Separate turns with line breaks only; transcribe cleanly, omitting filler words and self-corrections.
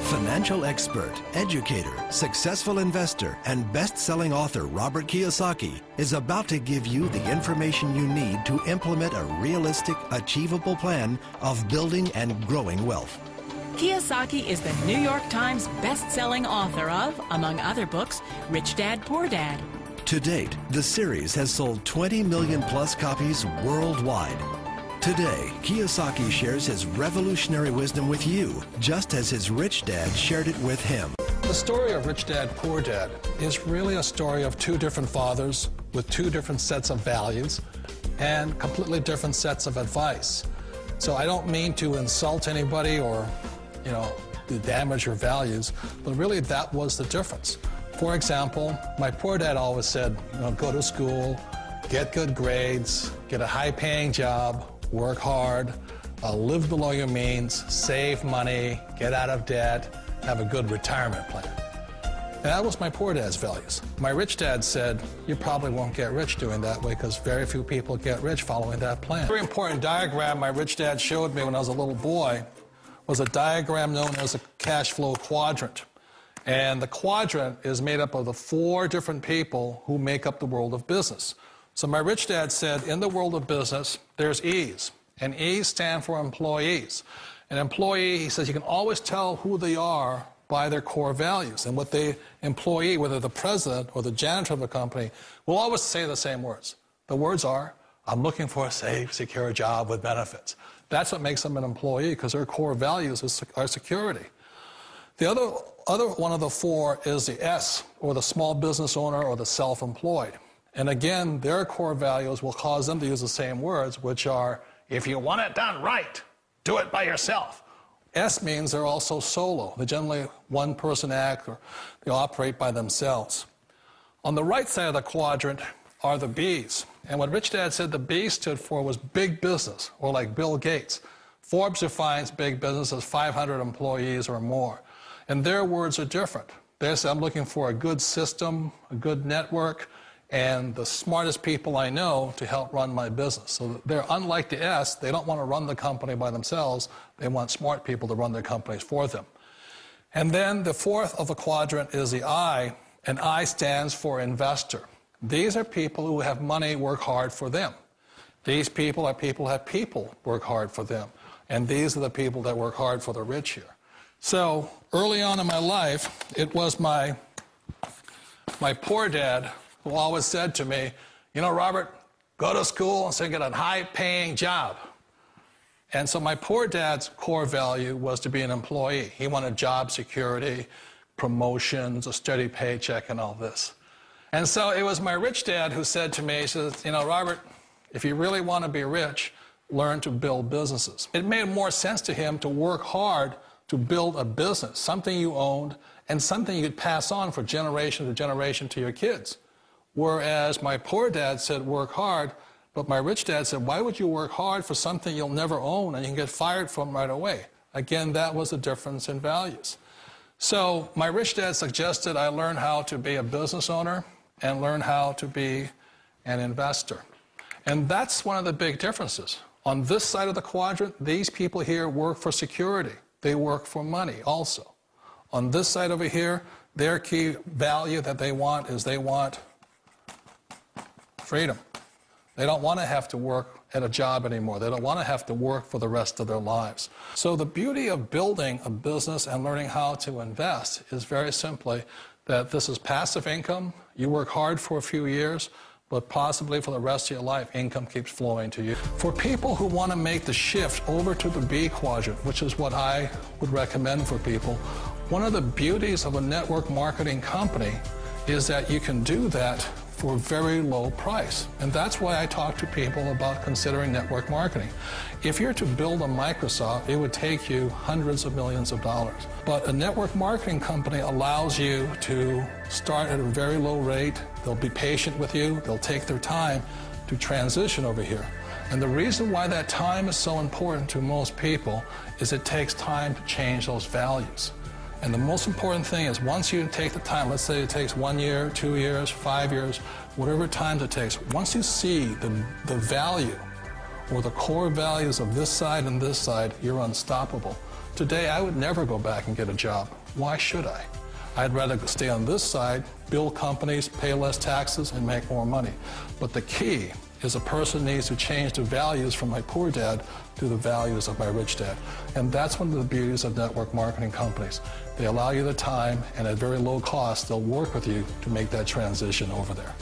Financial expert, educator, successful investor, and best-selling author Robert Kiyosaki is about to give you the information you need to implement a realistic, achievable plan of building and growing wealth.
Kiyosaki is the New York Times best-selling author of, among other books, Rich Dad, Poor Dad.
To date, the series has sold 20 million plus copies worldwide. Today, Kiyosaki shares his revolutionary wisdom with you, just as his rich dad shared it with him.
The story of Rich Dad, Poor Dad is really a story of two different fathers with two different sets of values and completely different sets of advice. So I don't mean to insult anybody or, to damage your values, but really that was the difference. For example, my poor dad always said, go to school, get good grades, get a high-paying job, work hard, live below your means, save money, get out of debt, have a good retirement plan. And that was my poor dad's values. My rich dad said, you probably won't get rich doing that way because very few people get rich following that plan. A very important diagram my rich dad showed me when I was a little boy was a diagram known as a cash flow quadrant. And the quadrant is made up of the four different people who make up the world of business. So my rich dad said, in the world of business, there's E's, and E's stand for employees. An employee, he says, you can always tell who they are by their core values. And what the employee, whether the president or the janitor of the company, will always say the same words. The words are, I'm looking for a safe, secure job with benefits. That's what makes them an employee, because their core values are security. The other one of the four is the S, or the small business owner or the self-employed. And again, their core values will cause them to use the same words, which are, if you want it done right, do it by yourself. S means they're also solo. They're generally one-person act, or they operate by themselves. On the right side of the quadrant are the B's. And what Rich Dad said the B stood for was big business, or like Bill Gates. Forbes defines big business as 500 employees or more. And their words are different. They say, I'm looking for a good system, a good network, and the smartest people I know to help run my business. So they're unlike the S. They don't want to run the company by themselves. They want smart people to run their companies for them. And then the fourth of the quadrant is the I, and I stands for investor. These are people who have money work hard for them. These people are people who have people work hard for them. And these are the people that work hard for the rich here. So early on in my life, it was my poor dad who always said to me, Robert, go to school and so get a high-paying job. And so my poor dad's core value was to be an employee. He wanted job security, promotions, a steady paycheck, and all this. And so it was my rich dad who said to me, he says, Robert, if you really want to be rich, learn to build businesses. It made more sense to him to work hard to build a business, something you owned, and something you could pass on for generation to generation to your kids. Whereas my poor dad said, work hard, but my rich dad said, why would you work hard for something you'll never own and you can get fired from right away? Again, that was the difference in values. So my rich dad suggested I learn how to be a business owner and learn how to be an investor. And that's one of the big differences. On this side of the quadrant, these people here work for security. They work for money also. On this side over here, their key value that they want is they want freedom. They don't want to have to work at a job anymore. They don't want to have to work for the rest of their lives. So the beauty of building a business and learning how to invest is very simply that this is passive income. You work hard for a few years, but possibly for the rest of your life, income keeps flowing to you. For people who want to make the shift over to the B quadrant, which is what I would recommend for people, one of the beauties of a network marketing company is that you can do that for a very low price. And that's why I talk to people about considering network marketing. If you're to build a Microsoft, it would take you hundreds of millions of dollars. But a network marketing company allows you to start at a very low rate. They'll be patient with you. They'll take their time to transition over here. And the reason why that time is so important to most people is it takes time to change those values. And the most important thing is once you take the time, let's say it takes 1 year, 2 years, 5 years, whatever time it takes, once you see the value or the core values of this side and this side, you're unstoppable. Today, I would never go back and get a job. Why should I? I'd rather stay on this side, build companies, pay less taxes, and make more money. But the key is a person needs to change the values from my poor dad to the values of my rich dad. And that's one of the beauties of network marketing companies. They allow you the time, and at very low cost, they'll work with you to make that transition over there.